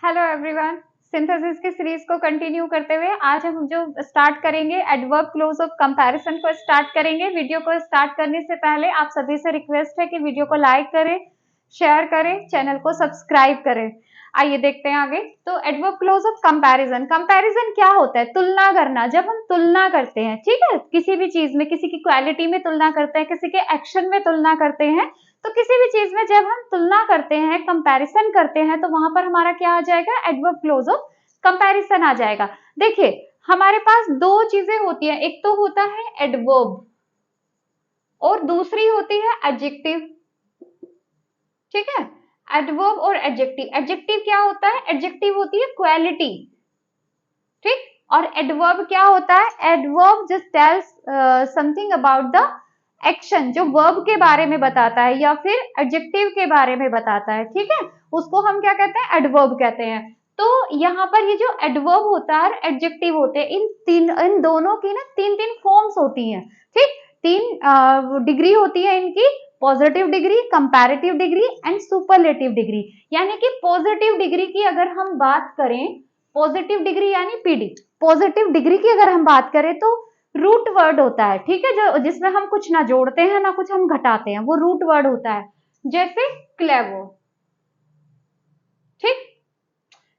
Hello everyone, synthesis की series को continue करते हुए आज हम जो स्टार्ट करेंगे एडवर्ब क्लोज ऑफ कंपैरिजन को स्टार्ट करेंगे। वीडियो को स्टार्ट करने से पहले आप सभी से रिक्वेस्ट है कि वीडियो को लाइक करें, शेयर करें, चैनल को सब्सक्राइब करें। आइए देखते हैं आगे। तो adverb close of comparison, comparison क्या होता है? तुलना करना। जब हम तुलना करते हैं, ठीक है, किसी भी चीज में, किसी की क्वालिटी में तुलना करते हैं, किसी के एक्शन में तुलना करते हैं, तो किसी भी चीज में जब हम तुलना करते हैं, कंपैरिजन करते हैं, तो वहां पर हमारा क्या आ जाएगा? एडवर्ब क्लोज ऑफ कंपैरिजन आ जाएगा। देखिए, हमारे पास दो चीजें होती है, एक तो होता है एडवर्ब और दूसरी होती है एडजेक्टिव। ठीक है, एडवर्ब और एडजेक्टिव। एडजेक्टिव क्या होता है? एडजेक्टिव होती है क्वालिटी, ठीक, और एडवर्ब क्या होता है? Adverb just tells something about the action, जो वर्ब के बारे में बताता है या फिर एडजेक्टिव के बारे में बताता है। ठीक है, उसको हम क्या कहते हैं? एडवर्ब कहते हैं। तो यहाँ पर ये जो एडवर्ब होता है, एडजेक्टिव होते हैं, इन दोनों की ना तीन तीन फॉर्म्स होती हैं। ठीक, तीन डिग्री होती है इनकी, positive degree, comparative degree and superlative degree. यानी कि पॉजिटिव डिग्री की अगर हम बात करें, पॉजिटिव डिग्री यानी पीडी, पॉजिटिव डिग्री की अगर हम बात करें तो रूट वर्ड होता है, ठीक है, जो जिसमें हम कुछ ना जोड़ते हैं ना कुछ हम घटाते हैं, वो रूट वर्ड होता है, जैसे क्लेवर। ठीक,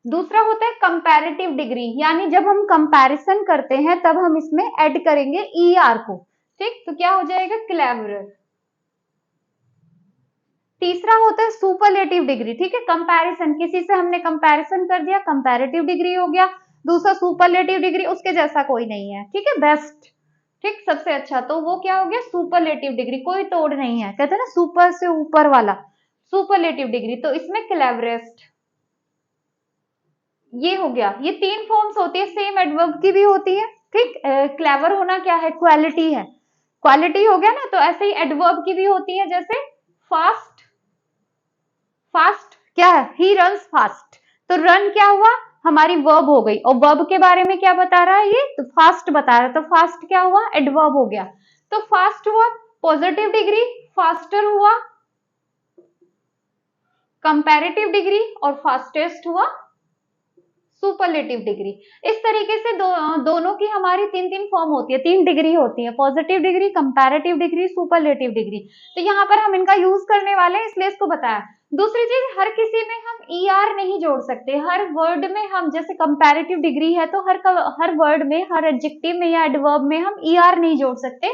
दूसरा होता है कंपैरेटिव डिग्री, यानी जब हम कंपैरिजन करते हैं तब हम इसमें ऐड करेंगे ER को। ठीक, तो क्या हो जाएगा? क्लेवर। तीसरा होता है सुपरलेटिव डिग्री। ठीक है, कंपैरिजन, किसी से हमने कंपैरिजन कर दिया, कंपैरेटिव डिग्री हो गया। दूसरा सुपरलेटिव डिग्री, उसके जैसा कोई नहीं है, ठीक है, बेस्ट, ठीक, सबसे अच्छा, तो वो क्या हो गया? सुपरलेटिव डिग्री, कोई तोड़ नहीं है, कहते हैं ना सुपर से ऊपर वाला, सुपरलेटिव डिग्री। तो इसमें क्लेवरेस्ट, ये हो गया। ये तीन फॉर्म्स होती है, सेम एडवर्ब की भी होती है। ठीक, क्लेवर होना क्या है? क्वालिटी है, क्वालिटी हो गया ना। तो ऐसे ही एडवर्ब की भी होती है, जैसे फास्ट, फास्ट क्या है? ही रन्स फास्ट, तो रन क्या हुआ? हमारी वर्ब हो गई, और वर्ब के बारे में क्या बता रहा है? ये तो फास्ट बता रहा है, तो फास्ट क्या हुआ? एडवर्ब हो गया। तो फास्ट हुआ पॉजिटिव डिग्री, फास्टर हुआ कंपैरेटिव डिग्री, और फास्टेस्ट हुआ सुपरलेटिव डिग्री। इस तरीके से दोनों की हमारी तीन तीन फॉर्म होती है, तीन डिग्री होती है, positive degree, comparative degree, superlative degree. तो यहाँ पर हम इनका यूज करने वाले हैं, इसलिए इसको बताया। दूसरी चीज, हर किसी में हम ER नहीं जोड़ सकते, हर वर्ड में हम, जैसे कंपैरेटिव डिग्री है तो हर वर्ड में, हर एडजेक्टिव में या एडवर्ब में हम ER नहीं जोड़ सकते,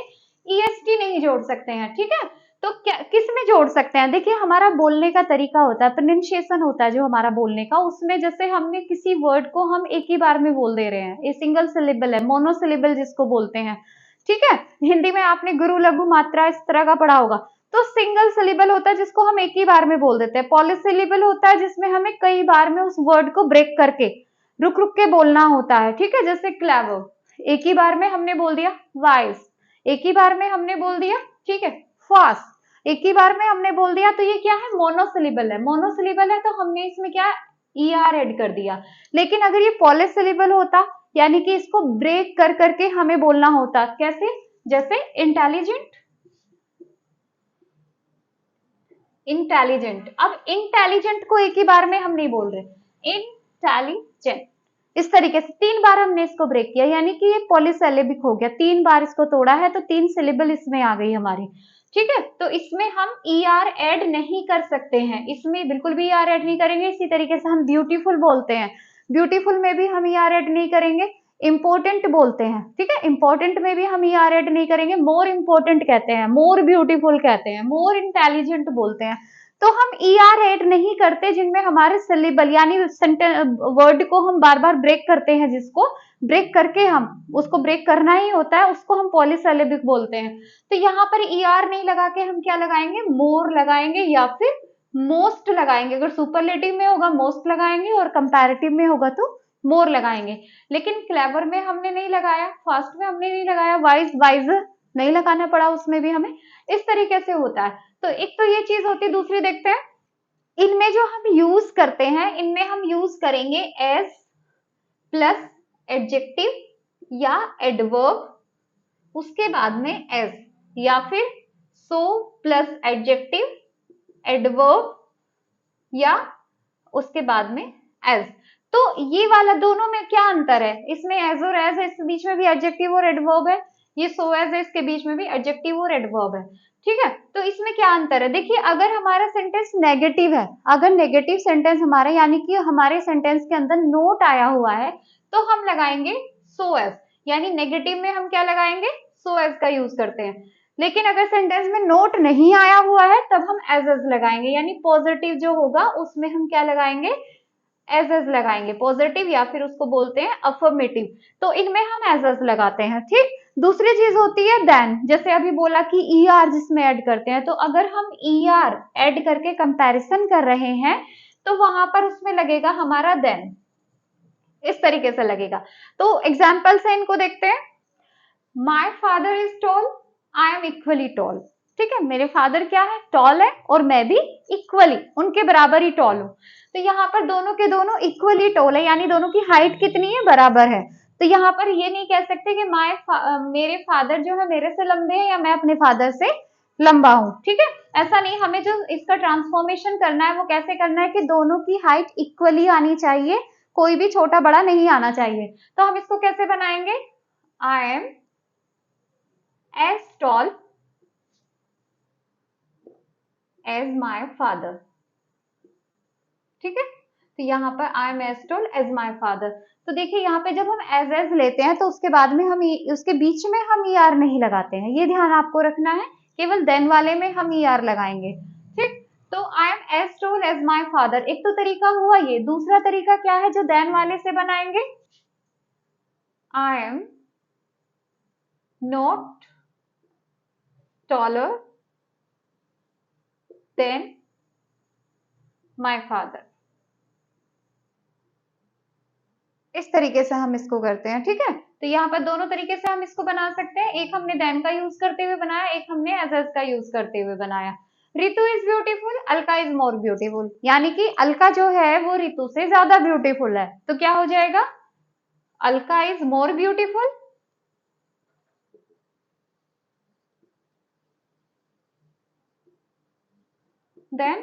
EST नहीं जोड़ सकते हैं। ठीक है, तो क्या किस में जोड़ सकते हैं? देखिए, हमारा बोलने का तरीका होता है, प्रोनाउंसिएशन होता है जो हमारा बोलने का, उसमें जैसे हमने किसी वर्ड को हम एक ही बार में बोल दे रहे हैं, ये सिंगल सिलेबल है, मोनोसिलेबल जिसको बोलते हैं। ठीक है, हिंदी में आपने गुरु, लघु, मात्रा इस तरह का पढ़ा होगा। तो सिंगल सिलेबल होता है जिसको हम एक ही बार में बोल देते हैं। पॉलीसिलेबल होता है जिसमें हमें कई बार में उस वर्ड को ब्रेक करके, रुक रुक के बोलना होता है। ठीक है, जैसे क्लेवर, एक ही बार में हमने बोल दिया। वाइज, एक ही बार में हमने बोल दिया। ठीक है, फास्ट, एक ही बार में हमने बोल दिया। तो ये क्या है? मोनोसिलेबल है। मोनोसिलेबल है तो हमने इसमें क्या ER ऐड कर दिया। लेकिन अगर ये पॉलीसिलेबल होता, यानी कि इसको ब्रेक कर करके हमें बोलना होता, कैसे? जैसे इंटेलिजेंट, इंटेलिजेंट। अब इंटेलिजेंट को एक ही बार में हम नहीं बोल रहे, इंटेलिजेंट, इस तरीके से तीन बार हमने इसको ब्रेक किया, यानी कि ये पॉलीसिलेबिक हो गया, तीन बार इसको तोड़ा है तो तीन सिलेबल इसमें आ गई हमारी। ठीक है, तो इसमें हम ER ऐड नहीं कर सकते हैं, इसमें बिल्कुल भी ER ऐड नहीं करेंगे। इसी तरीके से हम ब्यूटीफुल बोलते हैं, ब्यूटीफुल में भी हम ER ऐड नहीं करेंगे। इंपोर्टेंट बोलते हैं, ठीक है, इंपॉर्टेंट में भी हम ER ऐड नहीं करेंगे। मोर इंपोर्टेंट कहते हैं, मोर ब्यूटीफुल कहते हैं, मोर इंटेलिजेंट बोलते हैं। तो हम ER ऐड नहीं करते जिनमें हमारे सिलेबल, यानी वर्ड को हम बार बार ब्रेक करते हैं, जिसको ब्रेक करके हम उसको ब्रेक करना ही होता है, उसको हम पॉलीसिलेबिक बोलते हैं। तो यहाँ पर ER नहीं लगा के हम क्या लगाएंगे? मोर लगाएंगे या फिर मोस्ट लगाएंगे। अगर सुपरलेटिव में होगा मोस्ट लगाएंगे, और कंपैरेटिव में होगा तो मोर लगाएंगे। लेकिन क्लेवर में हमने नहीं लगाया, फास्ट में हमने नहीं लगाया, वाइज, वाइजर नहीं लगाना पड़ा उसमें भी हमें। इस तरीके से होता है। तो एक तो ये चीज होती है। दूसरी देखते हैं, इनमें जो हम यूज करते हैं, इनमें हम यूज करेंगे एज प्लस एडजेक्टिव या एडवर्ब, उसके बाद में एज, या फिर सो प्लस एडजेक्टिव, एडवर्ब, या उसके बाद में एज। तो ये वाला दोनों में क्या अंतर है, इसमें एज और एज है, इसके बीच में भी एडजेक्टिव और एडवर्ब है, ये सो एज है, इसके बीच में भी एडजेक्टिव और एडवर्ब है। ठीक है, तो इसमें क्या अंतर है, देखिए अगर हमारा सेंटेंस नेगेटिव है, अगर नेगेटिव सेंटेंस हमारा यानी कि हमारे सेंटेंस के अंदर नोट आया हुआ है तो हम लगाएंगे सो एज, यानी नेगेटिव में हम क्या लगाएंगे, सो एज का यूज करते हैं। लेकिन अगर सेंटेंस में नोट नहीं आया हुआ है तब हम एज लगाएंगे, यानी पॉजिटिव जो होगा उसमें हम क्या लगाएंगे, एज लगाएंगे, पॉजिटिव या फिर उसको बोलते हैं अफर्मेटिव, तो इनमें हम एज लगाते हैं। ठीक, दूसरी चीज होती है देन, जैसे अभी बोला कि ER जिसमें ऐड करते हैं, तो अगर हम ER ऐड करके कंपैरिजन कर रहे हैं तो वहां पर उसमें लगेगा हमारा देन, इस तरीके से लगेगा। तो एग्जाम्पल से इनको देखते हैं। My father is tall, I am equally tall. ठीक है, मेरे फादर क्या है, टॉल है, और मैं भी इक्वली उनके बराबर ही टॉल हूं। तो यहाँ पर दोनों के दोनों इक्वली टॉल है, यानी दोनों की हाइट कितनी है, बराबर है। तो यहाँ पर ये नहीं कह सकते कि मेरे फादर जो है मेरे से लंबे हैं या मैं अपने फादर से लंबा हूं। ठीक है, ऐसा नहीं, हमें जो इसका ट्रांसफॉर्मेशन करना है वो कैसे करना है कि दोनों की हाइट इक्वली आनी चाहिए, कोई भी छोटा बड़ा नहीं आना चाहिए। तो हम इसको कैसे बनाएंगे, I am as tall as my father। ठीक है, तो यहाँ पर I am as tall as my father। तो देखिए यहाँ पे जब हम as लेते हैं तो उसके बाद में हम उसके बीच में हम ER नहीं लगाते हैं, ये ध्यान आपको रखना है, केवल then वाले में हम ER लगाएंगे। ठीक, तो I am as tall as my father, एक तो तरीका हुआ ये। दूसरा तरीका क्या है जो then वाले से बनाएंगे, I am not taller than my father। इस तरीके से हम इसको करते हैं। ठीक है, तो यहाँ पर दोनों तरीके से हम इसको बना सकते हैं, एक हमने देन का यूज करते हुए बनाया, एक हमने एज का यूज करते हुए बनाया। Ritu is beautiful, Alka is more beautiful, यानी कि अलका जो है वो रितु से ज्यादा ब्यूटीफुल है, तो क्या हो जाएगा, Alka is more beautiful then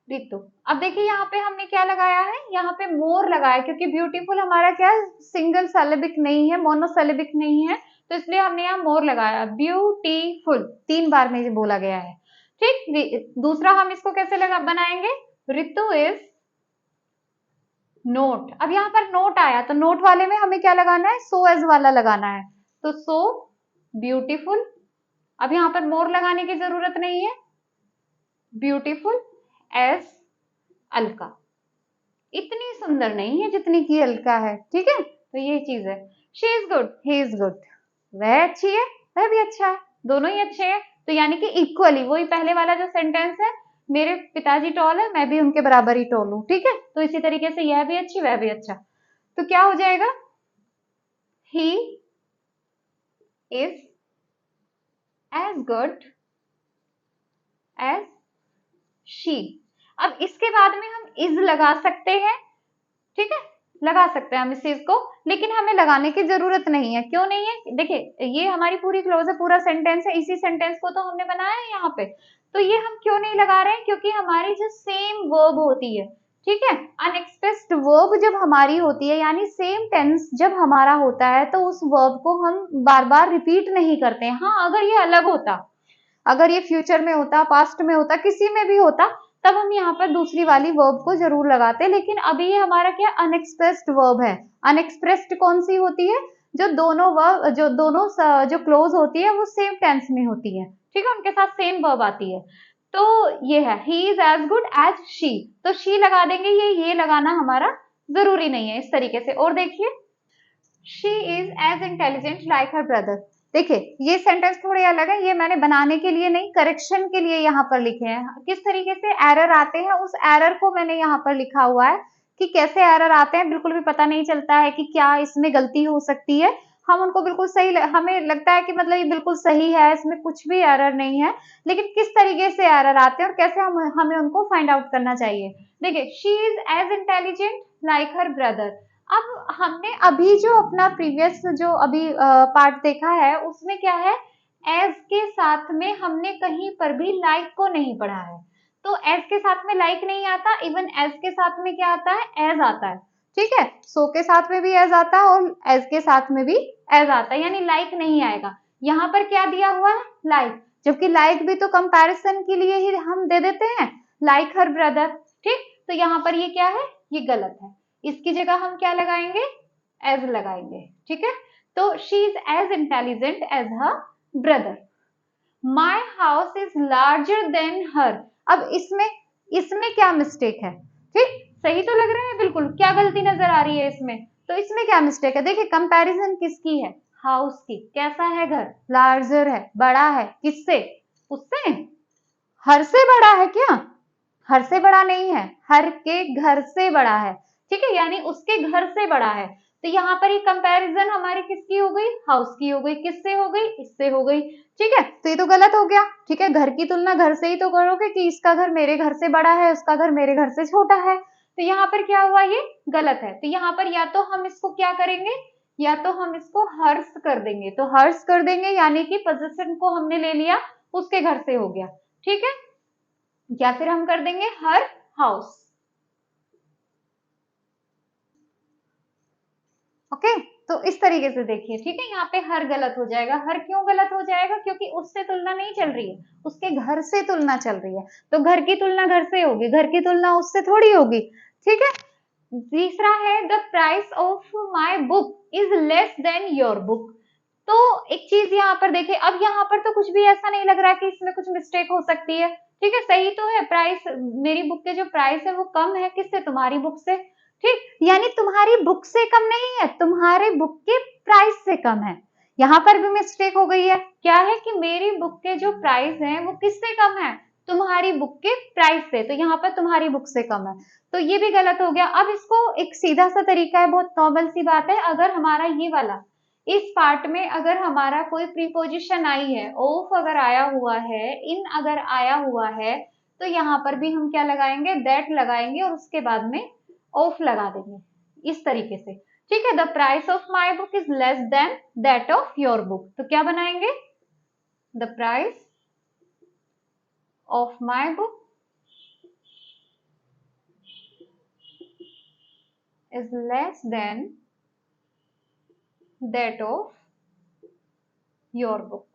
Ritu. अब देखिए यहाँ पे हमने क्या लगाया है, यहाँ पे मोर लगाया, क्योंकि ब्यूटीफुल हमारा क्या सिंगल सेलेबिक नहीं है, मोनोसेलेबिक नहीं है, तो इसलिए हमने यहाँ मोर लगाया। ब्यूटीफुल 3 बार में बोला गया है। ठीक, दूसरा हम इसको कैसे बनाएंगे, रितु इज नोट। अब यहाँ पर नोट आया तो नोट वाले में हमें क्या लगाना है, सो एज वाला लगाना है, तो सो ब्यूटीफुल। अब यहाँ पर मोर लगाने की जरूरत नहीं है, ब्यूटीफुल एज अलका। इतनी सुंदर नहीं है जितनी की अलका है। ठीक है, तो ये चीज है। She is good, he is good, वह अच्छी है, वह भी अच्छा है, दोनों ही अच्छे हैं, तो यानी कि इक्वली, वही पहले वाला जो सेंटेंस है, मेरे पिताजी टॉल है, मैं भी उनके बराबर ही टॉल हूं। ठीक है, तो इसी तरीके से यह भी अच्छी, वह भी अच्छा, तो क्या हो जाएगा, he is as good as she. अब इसके बाद में हम इज लगा सकते हैं। ठीक है, लगा सकते हैं हम इस चीज को, लेकिन हमें लगाने की जरूरत नहीं है। क्यों नहीं है, देखिए ये हमारी पूरी क्लोज है, पूरा सेंटेंस है, इसी सेंटेंस को तो हमने बनाया है यहाँ पे, तो ये हम क्यों नहीं लगा रहे हैं, क्योंकि हमारी जो सेम वर्ब होती है, ठीक है, अनएक्सप्रेस्ड वर्ब जब हमारी होती है, यानी सेम टेंस जब हमारा होता है, तो उस वर्ब को हम बार बार रिपीट नहीं करते हैं। हाँ, अगर ये अलग होता, अगर ये फ्यूचर में होता, पास्ट में होता, किसी में भी होता, तब हम यहाँ पर दूसरी वाली वर्ब को जरूर लगाते, लेकिन अभी ये हमारा क्या अनएक्सप्रेस्ड वर्ब है। अनएक्सप्रेस्ड कौन सी होती है, जो दोनों वर्ब, जो दोनों जो क्लोज होती है वो सेम टेंस में होती है। ठीक है, उनके साथ सेम वर्ब आती है। तो ये है he is as good as she, तो शी लगा देंगे, ये लगाना हमारा जरूरी नहीं है, इस तरीके से। और देखिए, she is as intelligent like her brother. देखिए ये सेंटेंस थोड़े अलग है, ये मैंने बनाने के लिए नहीं, करेक्शन के लिए यहाँ पर लिखे हैं। किस तरीके से एरर आते हैं, उस एरर को मैंने यहाँ पर लिखा हुआ है कि कैसे एरर आते हैं, बिल्कुल भी पता नहीं चलता है कि क्या इसमें गलती हो सकती है। हम उनको बिल्कुल सही, हमें लगता है कि मतलब ये बिल्कुल सही है, इसमें कुछ भी एरर नहीं है, लेकिन किस तरीके से एरर आते हैं और कैसे हमें उनको फाइंड आउट करना चाहिए। देखिए, she is as intelligent like her brother. अब हमने अभी जो अपना प्रीवियस जो अभी पार्ट देखा है, उसमें क्या है, एज के साथ में हमने कहीं पर भी लाइक को नहीं पढ़ा है, तो एज के साथ में लाइक नहीं आता, इवन एज के साथ में क्या आता है, एज आता है, ठीक है। सो के साथ में भी एज आता है और एज के साथ में भी एज आता है, यानी लाइक नहीं आएगा। यहाँ पर क्या दिया हुआ है, लाइक, जबकि लाइक भी तो कंपैरिजन के लिए ही हम दे देते हैं, लाइक हर ब्रदर, ठीक। तो यहाँ पर ये क्या है, ये गलत है, इसकी जगह हम क्या लगाएंगे, एज लगाएंगे, ठीक है। तो she is as intelligent as her brother. My house is larger than her. अब इसमें क्या मिस्टेक है, ठीक, सही तो लग रहा है बिल्कुल, क्या गलती नजर आ रही है इसमें, तो इसमें क्या मिस्टेक है, देखिए कंपैरिजन किसकी है, हाउस की, कैसा है घर, लार्जर है, बड़ा है, किससे, उससे, हर से बड़ा है क्या, हर से बड़ा नहीं है, हर के घर से बड़ा है, ठीक है, यानी उसके घर से बड़ा है। तो यहाँ पर ये कंपैरिजन हमारी किसकी हो गई, हाउस की हो गई, किससे हो गई, इससे हो गई, ठीक है। तो ये तो गलत हो गया, ठीक है, घर की तुलना घर से ही तो करोगे कि इसका घर मेरे घर से बड़ा है, उसका घर मेरे घर से छोटा है, तो यहाँ पर क्या हुआ, ये गलत है। तो यहाँ पर या तो हम इसको क्या करेंगे, या तो हम इसको हर्ष कर देंगे, तो हर्ष कर देंगे यानी कि पोजीशन को हमने ले लिया, उसके घर से हो गया, ठीक है, या फिर हम कर देंगे हर हाउस, ओके। तो इस तरीके से देखिए, ठीक है, यहाँ पे हर गलत हो जाएगा। हर क्यों गलत हो जाएगा, क्योंकि उससे तुलना नहीं चल रही है, उसके घर से तुलना चल रही है, तो घर की तुलना घर से होगी, घर की तुलना उससे थोड़ी होगी, ठीक है। तीसरा है the price of my book is less than your book. तो एक चीज यहाँ पर देखिए, अब यहाँ पर तो कुछ भी ऐसा नहीं लग रहा कि इसमें कुछ मिस्टेक हो सकती है, ठीक है, सही तो है, प्राइस, मेरी बुक के जो प्राइस है वो कम है किससे, तुम्हारी बुक से, ठीक, यानी तुम्हारी बुक से कम नहीं है, तुम्हारे बुक के प्राइस से कम है। यहाँ पर भी मिस्टेक हो गई है, क्या है कि मेरी बुक के जो प्राइस है वो किससे कम है, तुम्हारी बुक के प्राइस से, तो यहाँ पर तुम्हारी बुक से कम है, तो ये भी गलत हो गया। अब इसको एक सीधा सा तरीका है, बहुत नॉर्मल सी बात है, अगर हमारा ये वाला इस पार्ट में अगर हमारा कोई प्रीपोजिशन आई है, ऑफ अगर आया हुआ है, इन अगर आया हुआ है, तो यहाँ पर भी हम क्या लगाएंगे, दैट लगाएंगे और उसके बाद में ऑफ लगा देंगे, इस तरीके से, ठीक है। The price of my book is less than that of your book, तो क्या बनाएंगे, the price of my book is less than that of your book।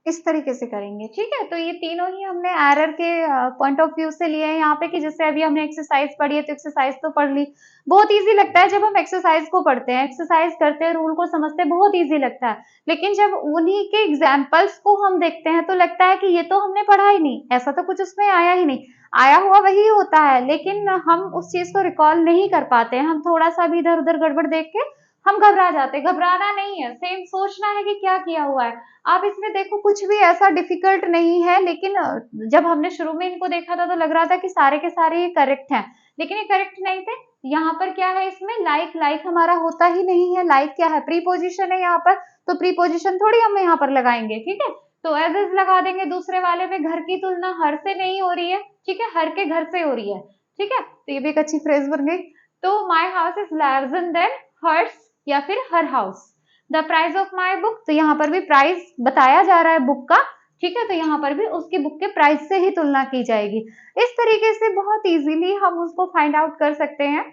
इस तरीके से करेंगे, ठीक है। तो ये तीनों ही हमने एरर के पॉइंट ऑफ व्यू से लिए हैं यहाँ पे, कि जैसे अभी हमने एक्सरसाइज पढ़ी है तो एक्सरसाइज तो पढ़ ली, बहुत इजी लगता है जब हम एक्सरसाइज को पढ़ते हैं, एक्सरसाइज करते हैं, रूल को समझते हैं, बहुत इजी लगता है, लेकिन जब उन्हीं के एग्जाम्पल्स को हम देखते हैं तो लगता है कि ये तो हमने पढ़ा ही नहीं, ऐसा तो कुछ उसमें आया ही नहीं, आया हुआ वही होता है, लेकिन हम उस चीज को रिकॉल नहीं कर पाते हैं, हम थोड़ा सा भी इधर उधर गड़बड़ देख के हम घबरा जाते, घबराना नहीं है, सेम सोचना है कि क्या किया हुआ है। आप इसमें देखो कुछ भी ऐसा डिफिकल्ट नहीं है, लेकिन जब हमने शुरू में इनको देखा था तो लग रहा था कि सारे के सारे ये करेक्ट हैं, लेकिन ये करेक्ट नहीं थे। यहाँ पर क्या है, इसमें लाइक, लाइक हमारा होता ही नहीं है, लाइक क्या है, प्रीपोजिशन है यहाँ पर, तो प्रीपोजिशन थोड़ी हम यहाँ पर लगाएंगे, ठीक है, तो एज इज लगा देंगे। दूसरे वाले में घर की तुलना हर से नहीं हो रही है, ठीक है, हर के घर से हो रही है, ठीक है, तो ये भी एक अच्छी फ्रेज बन गई। तो my house is larger than hers या फिर her house. The price of my book, तो यहाँ पर भी प्राइस बताया जा रहा है बुक का, ठीक है, तो यहाँ पर भी उसकी बुक के प्राइस से ही तुलना की जाएगी। इस तरीके से बहुत इजीली हम उसको फाइंड आउट कर सकते हैं